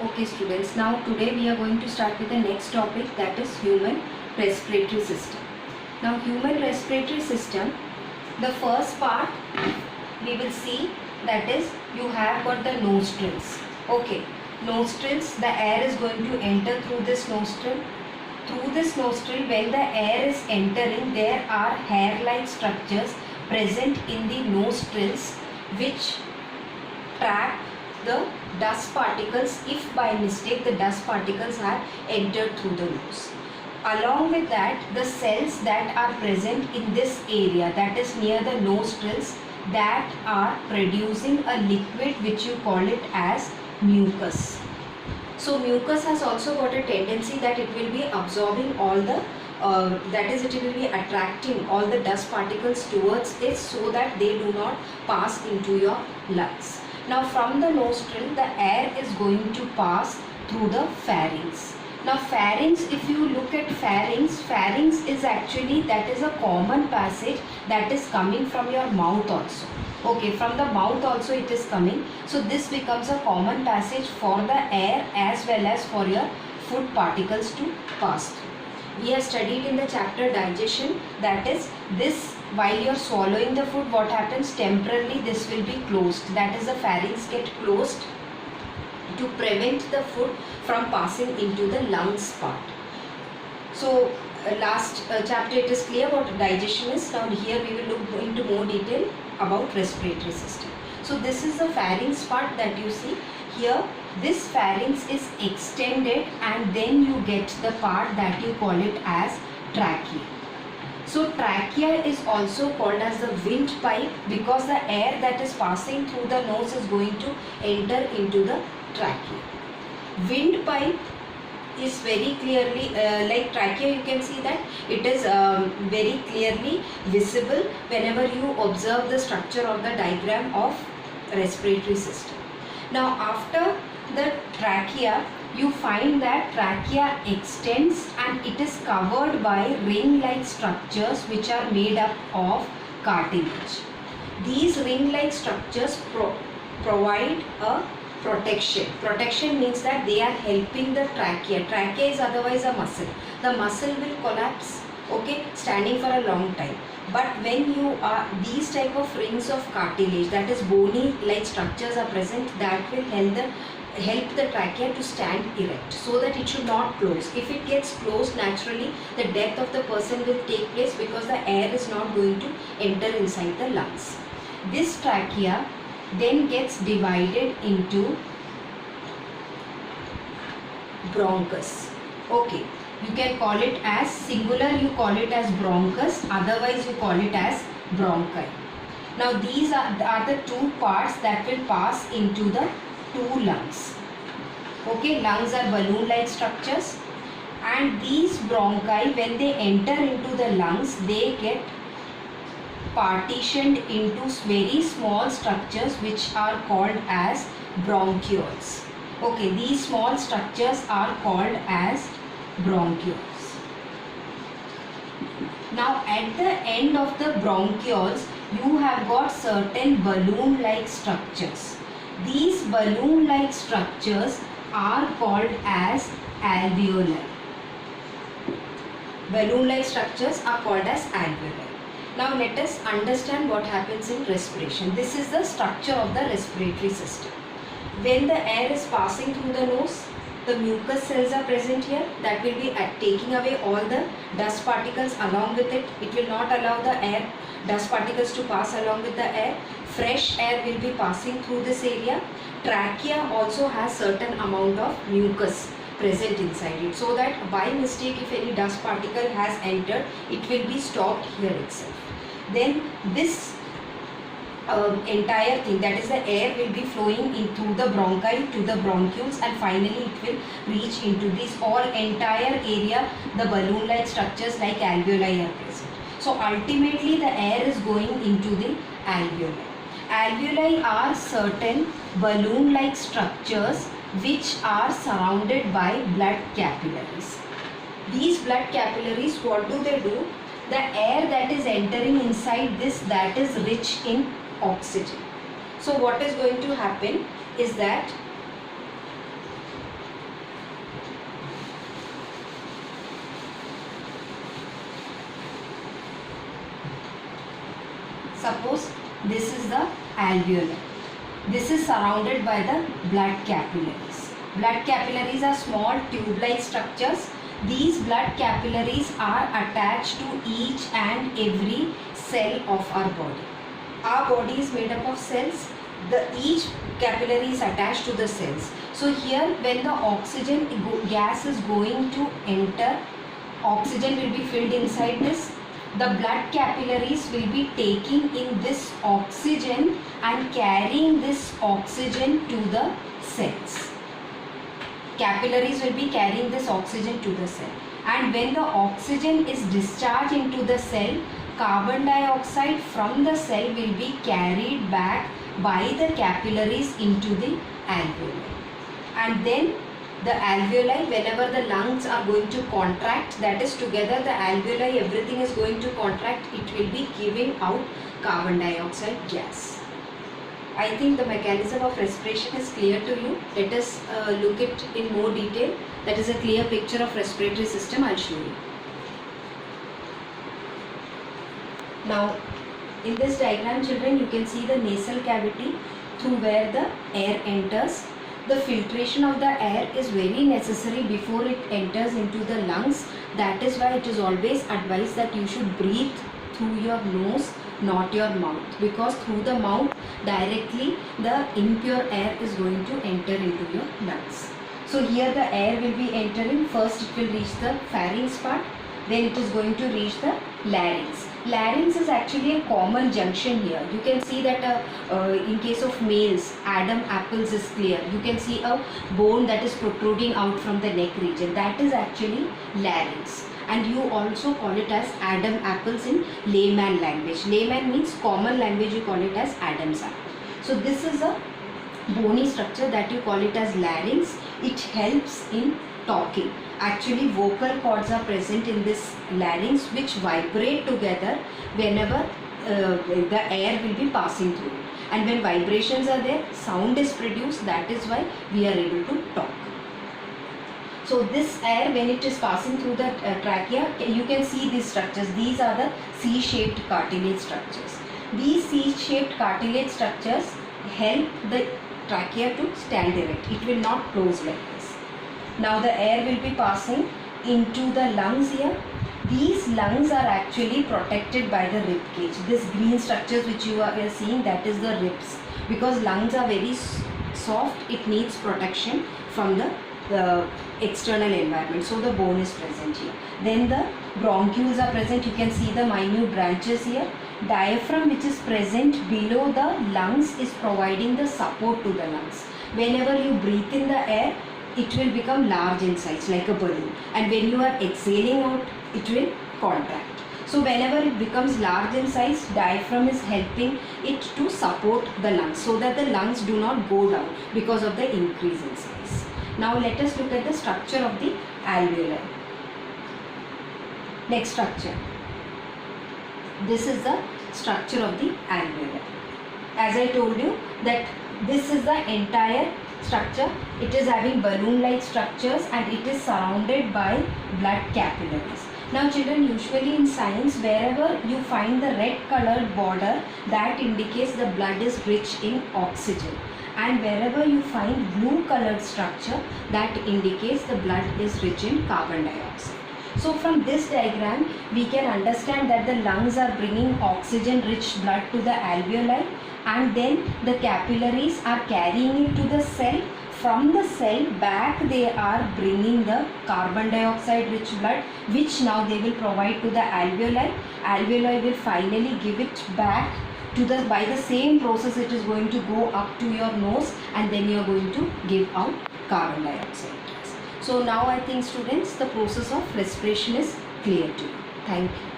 Okay students, now today we are going to start with the next topic, that is human respiratory system. Now human respiratory system, the first part we will see, that is you have got the nostrils. Okay, nostrils, the air is going to enter through this nostril. Through this nostril, when the air is entering, there are hair-like structures present in the nostrils which trap the dust particles if by mistake the dust particles are entered through the nose. Along with that, the cells that are present in this area, that is near the nostrils, that are producing a liquid which you call it as mucus. So mucus has also got a tendency that it will be absorbing all the it will be attracting all the dust particles towards it so that they do not pass into your lungs. Now from the nostril, the air is going to pass through the pharynx. Now pharynx, if you look at pharynx is actually, that is a common passage that is coming from your mouth also. Okay, from the mouth also it is coming. So this becomes a common passage for the air as well as for your food particles to pass through. We have studied in the chapter digestion, that is this, while you are swallowing the food, what happens, temporarily this will be closed, that is the pharynx get closed to prevent the food from passing into the lungs part. So last chapter it is clear what digestion is. Now here we will look into more detail about respiratory system. So this is the pharynx part that you see here. This pharynx is extended and then you get the part that you call it as trachea. So trachea is also called as the windpipe because the air that is passing through the nose is going to enter into the trachea. Windpipe is very clearly like trachea, you can see that it is very clearly visible whenever you observe the structure of the diagram of respiratory system. Now after the trachea, you find that trachea extends and it is covered by ring-like structures which are made up of cartilage. These ring-like structures provide a protection. Protection means that they are helping the trachea. Trachea is otherwise a muscle. The muscle will collapse, okay, standing for a long time. But when you are, these type of rings of cartilage, that is bony like structures are present, that will help the trachea to stand erect so that it should not close. If it gets closed, naturally the death of the person will take place because the air is not going to enter inside the lungs. This trachea then gets divided into bronchus. Okay, you can call it as singular, you call it as bronchus, otherwise you call it as bronchi. Now these are the two parts that will pass into the two lungs. Okay, lungs are balloon-like structures and these bronchi, when they enter into the lungs, they get partitioned into very small structures which are called as bronchioles. Okay, these small structures are called as bronchioles. Now at the end of the bronchioles, you have got certain balloon-like structures. These balloon-like structures are called as alveoli. Balloon-like structures are called as alveoli. Now let us understand what happens in respiration. This is the structure of the respiratory system. When the air is passing through the nose, the mucus cells are present here that will be taking away all the dust particles along with it. It will not allow the dust particles to pass along with the air. Fresh air will be passing through this area. Trachea also has certain amount of mucus present inside it, so that by mistake if any dust particle has entered, it will be stopped here itself. Then this entire thing, that is the air, will be flowing in through the bronchi to the bronchioles and finally it will reach into this entire area. The balloon-like structures like alveoli are present. So ultimately the air is going into the alveoli. Alveoli are certain balloon-like structures which are surrounded by blood capillaries. These blood capillaries, what do? The air that is entering inside this, that is rich in oxygen. So what is going to happen is that Suppose this is the alveoli. This is surrounded by the blood capillaries. Blood capillaries are small tube-like structures. These blood capillaries are attached to each and every cell of our body. Our body is made up of cells. Each capillary is attached to the cells. So here when the oxygen gas is going to enter, oxygen will be filled inside this. The blood capillaries will be taking in this oxygen and carrying this oxygen to the cells. Capillaries will be carrying this oxygen to the cell. And when the oxygen is discharged into the cell, carbon dioxide from the cell will be carried back by the capillaries into the alveoli. And then the alveoli, whenever the lungs are going to contract, that is together the alveoli, everything is going to contract, it will be giving out carbon dioxide gas. I think the mechanism of respiration is clear to you. Let us look it in more detail. That is a clear picture of respiratory system. I'll show you. Now, in this diagram, children, you can see the nasal cavity through where the air enters. The filtration of the air is very necessary before it enters into the lungs. That is why it is always advised that you should breathe through your nose, not your mouth, because through the mouth directly the impure air is going to enter into your lungs. So here the air will be entering. First it will reach the pharynx part, then it is going to reach the larynx. Larynx is actually a common junction here. You can see that in case of males, Adam apples is clear. You can see a bone that is protruding out from the neck region. That is actually larynx. And you also call it as Adam apples in layman language. Layman means common language, you call it as Adam's apple. So this is a bony structure that you call it as larynx. It helps in talking. Actually vocal cords are present in this larynx which vibrate together whenever the air will be passing through it. And when vibrations are there, sound is produced. That is why we are able to talk. So this air, when it is passing through the trachea, you can see these structures. These are the C-shaped cartilage structures. These C-shaped cartilage structures help the trachea to stand erect. It will not close like this. Now the air will be passing into the lungs here. These lungs are actually protected by the rib cage. This green structures which you are seeing, that is the ribs. Because lungs are very soft, it needs protection from the external environment. So the bone is present here. Then the bronchioles are present. You can see the minute branches here. Diaphragm which is present below the lungs is providing the support to the lungs. Whenever you breathe in the air, it will become large in size like a balloon. And when you are exhaling out, it will contract. So whenever it becomes large in size, diaphragm is helping it to support the lungs so that the lungs do not go down because of the increase in size. Now let us look at the structure of the alveoli. Next structure. This is the structure of the alveoli. As I told you that this is the entire structure. It is having balloon-like structures and it is surrounded by blood capillaries. Now children, usually in science, wherever you find the red colored border, that indicates the blood is rich in oxygen. And wherever you find blue colored structure, that indicates the blood is rich in carbon dioxide. So from this diagram, we can understand that the lungs are bringing oxygen rich blood to the alveoli, and then the capillaries are carrying it to the cell. From the cell back they are bringing the carbon dioxide rich blood, which now they will provide to the alveoli. Alveoli will finally give it back to the, by the same process it is going to go up to your nose, and then you are going to give out carbon dioxide gas. So now I think students, the process of respiration is clear to you. Thank you.